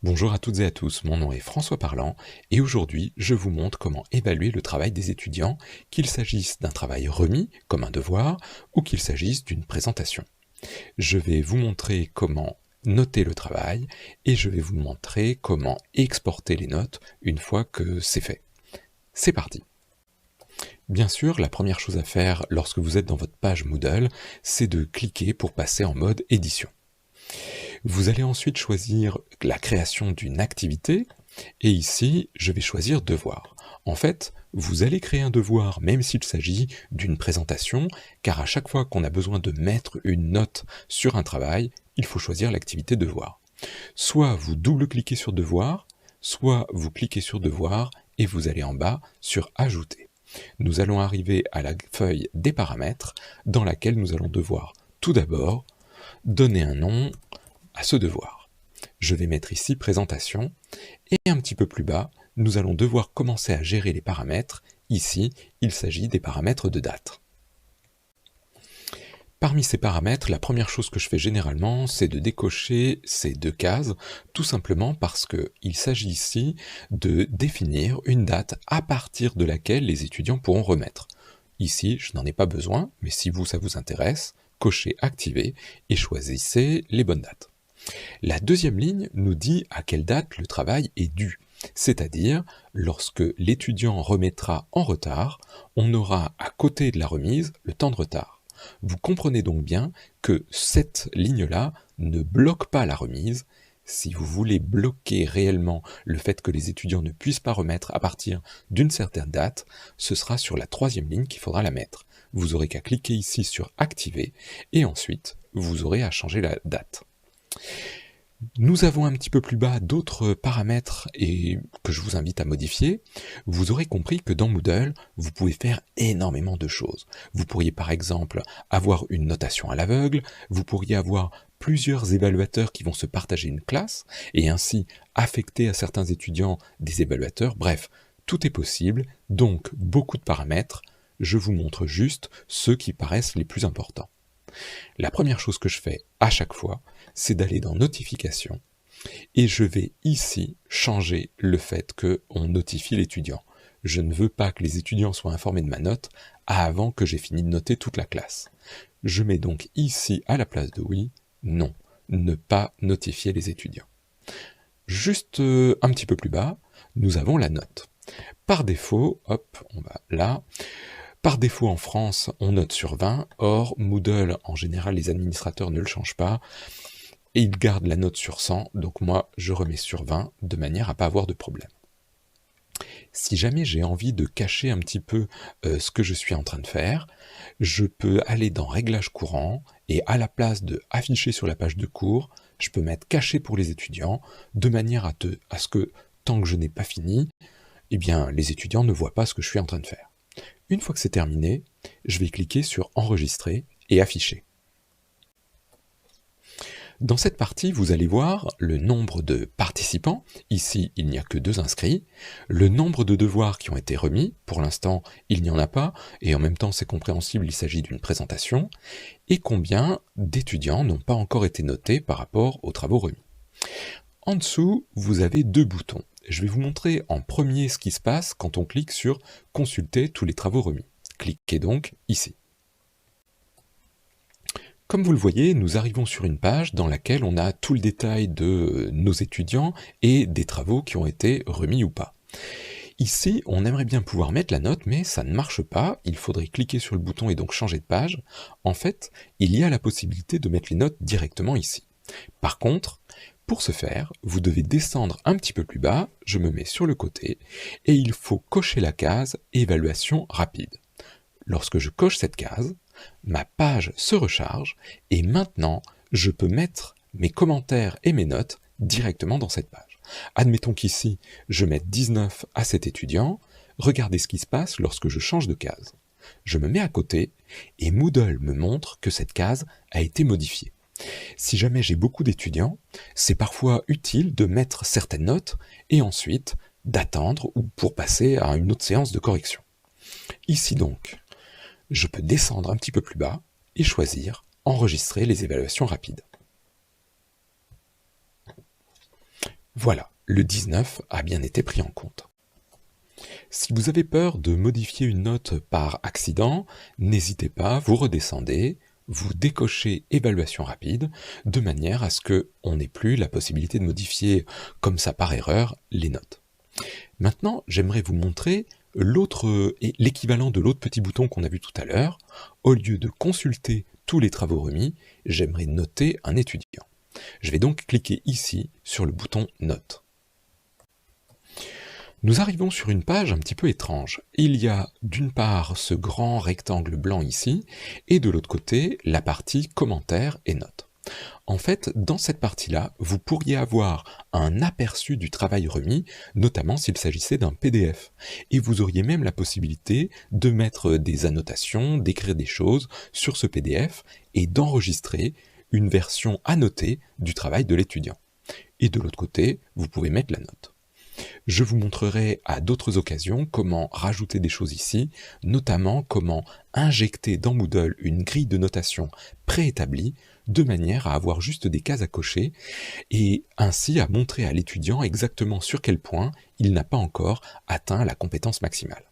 Bonjour à toutes et à tous, mon nom est François Parlant et aujourd'hui je vous montre comment évaluer le travail des étudiants, qu'il s'agisse d'un travail remis, comme un devoir, ou qu'il s'agisse d'une présentation. Je vais vous montrer comment noter le travail et je vais vous montrer comment exporter les notes une fois que c'est fait. C'est parti! Bien sûr, la première chose à faire lorsque vous êtes dans votre page Moodle, c'est de cliquer pour passer en mode édition. Vous allez ensuite choisir la création d'une activité, et ici, je vais choisir devoir. En fait, vous allez créer un devoir même s'il s'agit d'une présentation, car à chaque fois qu'on a besoin de mettre une note sur un travail, il faut choisir l'activité devoir. Soit vous double-cliquez sur devoir, soit vous cliquez sur devoir et vous allez en bas sur ajouter. Nous allons arriver à la feuille des paramètres dans laquelle nous allons devoir tout d'abord donner un nom à ce devoir. Je vais mettre ici présentation et un petit peu plus bas, nous allons devoir commencer à gérer les paramètres. Ici, il s'agit des paramètres de date. Parmi ces paramètres, la première chose que je fais généralement, c'est de décocher ces deux cases, tout simplement parce qu'il s'agit ici de définir une date à partir de laquelle les étudiants pourront remettre. Ici, je n'en ai pas besoin, mais si ça vous intéresse, cochez activer et choisissez les bonnes dates. La deuxième ligne nous dit à quelle date le travail est dû, c'est-à-dire lorsque l'étudiant remettra en retard, on aura à côté de la remise le temps de retard. Vous comprenez donc bien que cette ligne-là ne bloque pas la remise. Si vous voulez bloquer réellement le fait que les étudiants ne puissent pas remettre à partir d'une certaine date, ce sera sur la troisième ligne qu'il faudra la mettre. Vous aurez qu'à cliquer ici sur activer et ensuite vous aurez à changer la date. Nous avons un petit peu plus bas d'autres paramètres et que je vous invite à modifier. Vous aurez compris que dans Moodle, vous pouvez faire énormément de choses. Vous pourriez par exemple avoir une notation à l'aveugle, vous pourriez avoir plusieurs évaluateurs qui vont se partager une classe et ainsi affecter à certains étudiants des évaluateurs. Bref, tout est possible, donc beaucoup de paramètres. Je vous montre juste ceux qui paraissent les plus importants. La première chose que je fais à chaque fois, c'est d'aller dans Notifications et je vais ici changer le fait qu'on notifie l'étudiant. Je ne veux pas que les étudiants soient informés de ma note avant que j'ai fini de noter toute la classe. Je mets donc ici à la place de oui, non, ne pas notifier les étudiants. Juste un petit peu plus bas, nous avons la note. Par défaut, hop, on va là. Par défaut en France, on note sur 20, or Moodle, en général les administrateurs ne le changent pas, et ils gardent la note sur 100, donc moi je remets sur 20, de manière à ne pas avoir de problème. Si jamais j'ai envie de cacher un petit peu ce que je suis en train de faire, je peux aller dans Réglages courants, et à la place de afficher sur la page de cours, je peux mettre cacher pour les étudiants, de manière à ce que, tant que je n'ai pas fini, eh bien les étudiants ne voient pas ce que je suis en train de faire. Une fois que c'est terminé, je vais cliquer sur Enregistrer et Afficher. Dans cette partie, vous allez voir le nombre de participants. Ici, il n'y a que 2 inscrits. Le nombre de devoirs qui ont été remis. Pour l'instant, il n'y en a pas. Et en même temps, c'est compréhensible, il s'agit d'une présentation. Et combien d'étudiants n'ont pas encore été notés par rapport aux travaux remis. En dessous, vous avez 2 boutons. Je vais vous montrer en premier ce qui se passe quand on clique sur « Consulter tous les travaux remis ». Cliquez donc ici. Comme vous le voyez, nous arrivons sur une page dans laquelle on a tout le détail de nos étudiants et des travaux qui ont été remis ou pas. Ici, on aimerait bien pouvoir mettre la note, mais ça ne marche pas. Il faudrait cliquer sur le bouton et donc changer de page. En fait, il y a la possibilité de mettre les notes directement ici. Par contre, pour ce faire, vous devez descendre un petit peu plus bas, je me mets sur le côté, et il faut cocher la case « Évaluation rapide ». Lorsque je coche cette case, ma page se recharge, et maintenant, je peux mettre mes commentaires et mes notes directement dans cette page. Admettons qu'ici, je mette 19 à cet étudiant, regardez ce qui se passe lorsque je change de case. Je me mets à côté, et Moodle me montre que cette case a été modifiée. Si jamais j'ai beaucoup d'étudiants, c'est parfois utile de mettre certaines notes et ensuite d'attendre ou pour passer à une autre séance de correction. Ici donc, je peux descendre un petit peu plus bas et choisir « Enregistrer les évaluations rapides ». Voilà, le 19 a bien été pris en compte. Si vous avez peur de modifier une note par accident, n'hésitez pas, vous redescendez, vous décochez évaluation rapide, de manière à ce qu'on n'ait plus la possibilité de modifier comme ça par erreur les notes. Maintenant, j'aimerais vous montrer l'équivalent de l'autre petit bouton qu'on a vu tout à l'heure. Au lieu de consulter tous les travaux remis, j'aimerais noter un étudiant. Je vais donc cliquer ici sur le bouton Notes. Nous arrivons sur une page un petit peu étrange. Il y a d'une part ce grand rectangle blanc ici, et de l'autre côté la partie commentaires et notes. En fait, dans cette partie-là, vous pourriez avoir un aperçu du travail remis, notamment s'il s'agissait d'un PDF. Et vous auriez même la possibilité de mettre des annotations, d'écrire des choses sur ce PDF et d'enregistrer une version annotée du travail de l'étudiant. Et de l'autre côté, vous pouvez mettre la note. Je vous montrerai à d'autres occasions comment rajouter des choses ici, notamment comment injecter dans Moodle une grille de notation préétablie, de manière à avoir juste des cases à cocher, et ainsi à montrer à l'étudiant exactement sur quel point il n'a pas encore atteint la compétence maximale.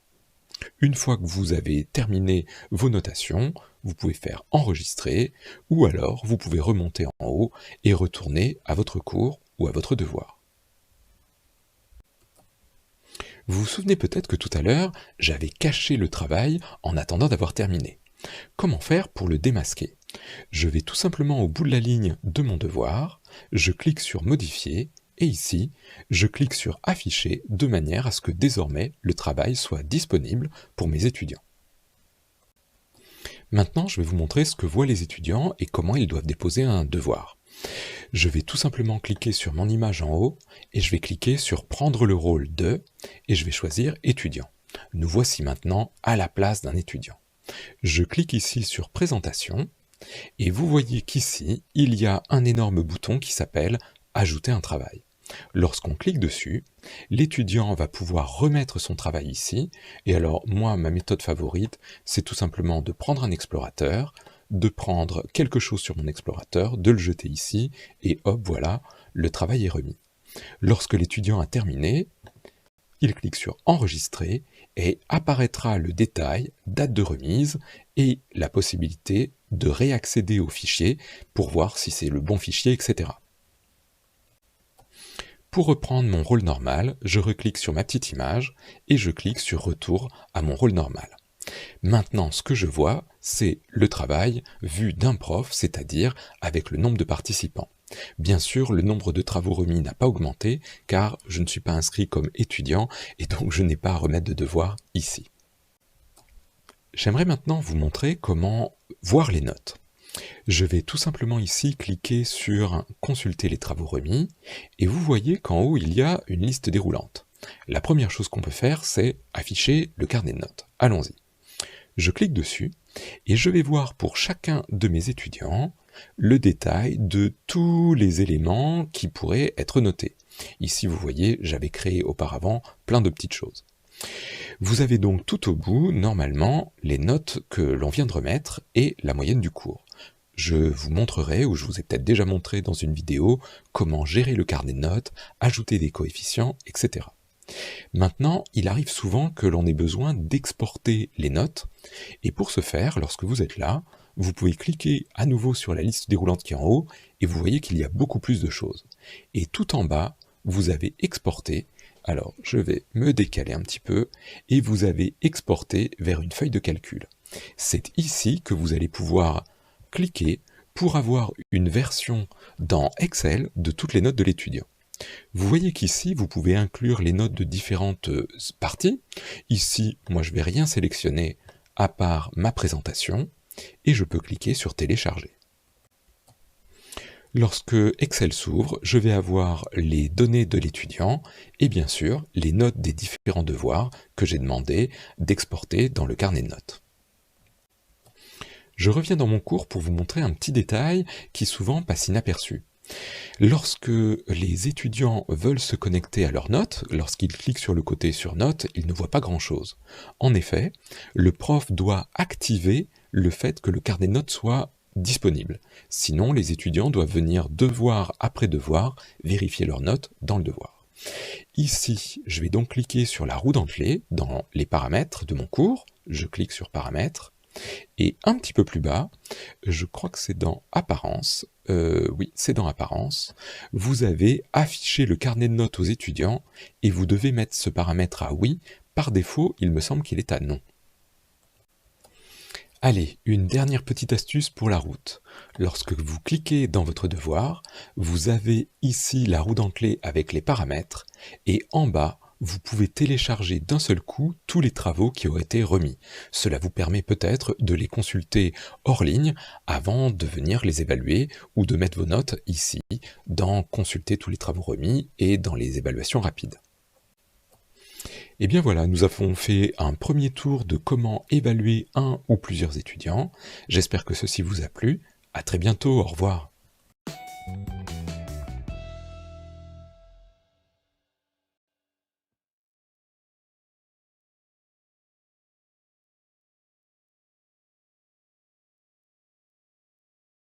Une fois que vous avez terminé vos notations, vous pouvez faire enregistrer, ou alors vous pouvez remonter en haut et retourner à votre cours ou à votre devoir. Vous vous souvenez peut-être que tout à l'heure, j'avais caché le travail en attendant d'avoir terminé. Comment faire pour le démasquer? Je vais tout simplement au bout de la ligne de mon devoir, je clique sur Modifier, et ici, je clique sur Afficher de manière à ce que désormais le travail soit disponible pour mes étudiants. Maintenant, je vais vous montrer ce que voient les étudiants et comment ils doivent déposer un devoir. Je vais tout simplement cliquer sur mon image en haut et je vais cliquer sur Prendre le rôle de et je vais choisir Étudiant. Nous voici maintenant à la place d'un étudiant. Je clique ici sur Présentation et vous voyez qu'ici, il y a un énorme bouton qui s'appelle Ajouter un travail. Lorsqu'on clique dessus, l'étudiant va pouvoir remettre son travail ici, et alors moi, ma méthode favorite, c'est tout simplement de prendre un explorateur, de prendre quelque chose sur mon explorateur, de le jeter ici, et hop, voilà, le travail est remis. Lorsque l'étudiant a terminé, il clique sur Enregistrer, et apparaîtra le détail, date de remise, et la possibilité de réaccéder au fichier pour voir si c'est le bon fichier, etc. Pour reprendre mon rôle normal, je reclique sur ma petite image et je clique sur Retour à mon rôle normal. Maintenant, ce que je vois, c'est le travail vu d'un prof, c'est-à-dire avec le nombre de participants. Bien sûr, le nombre de travaux remis n'a pas augmenté car je ne suis pas inscrit comme étudiant et donc je n'ai pas à remettre de devoir ici. J'aimerais maintenant vous montrer comment voir les notes. Je vais tout simplement ici cliquer sur Consulter les travaux remis et vous voyez qu'en haut il y a une liste déroulante. La première chose qu'on peut faire, c'est afficher le carnet de notes. Allons-y. Je clique dessus et je vais voir pour chacun de mes étudiants le détail de tous les éléments qui pourraient être notés. Ici vous voyez, j'avais créé auparavant plein de petites choses. Vous avez donc tout au bout, normalement, les notes que l'on vient de remettre et la moyenne du cours. Je vous montrerai, ou je vous ai peut-être déjà montré dans une vidéo, comment gérer le carnet de notes, ajouter des coefficients, etc. Maintenant, il arrive souvent que l'on ait besoin d'exporter les notes, et pour ce faire, lorsque vous êtes là, vous pouvez cliquer à nouveau sur la liste déroulante qui est en haut, et vous voyez qu'il y a beaucoup plus de choses. Et tout en bas, vous avez exporté. Alors, je vais me décaler un petit peu, et vous avez exporté vers une feuille de calcul. C'est ici que vous allez pouvoir cliquer pour avoir une version dans Excel de toutes les notes de l'étudiant. Vous voyez qu'ici, vous pouvez inclure les notes de différentes parties. Ici, moi je ne vais rien sélectionner à part ma présentation, et je peux cliquer sur Télécharger. Lorsque Excel s'ouvre, je vais avoir les données de l'étudiant et bien sûr les notes des différents devoirs que j'ai demandé d'exporter dans le carnet de notes. Je reviens dans mon cours pour vous montrer un petit détail qui souvent passe inaperçu. Lorsque les étudiants veulent se connecter à leurs notes, lorsqu'ils cliquent sur le côté sur notes, ils ne voient pas grand-chose. En effet, le prof doit activer le fait que le carnet de notes soit disponible. Sinon, les étudiants doivent venir devoir après devoir vérifier leurs notes dans le devoir. Ici, je vais donc cliquer sur la roue dentelée dans les paramètres de mon cours. Je clique sur paramètres. Et un petit peu plus bas, je crois que c'est dans apparence, oui, c'est dans apparence, vous avez affiché le carnet de notes aux étudiants et vous devez mettre ce paramètre à oui. Par défaut, il me semble qu'il est à non. Allez, une dernière petite astuce pour la route. Lorsque vous cliquez dans votre devoir, vous avez ici la roue dentelée avec les paramètres et en bas, vous pouvez télécharger d'un seul coup tous les travaux qui auraient été remis. Cela vous permet peut-être de les consulter hors ligne avant de venir les évaluer ou de mettre vos notes ici dans consulter tous les travaux remis et dans les évaluations rapides. Et bien voilà, nous avons fait un premier tour de comment évaluer un ou plusieurs étudiants. J'espère que ceci vous a plu. À très bientôt, au revoir.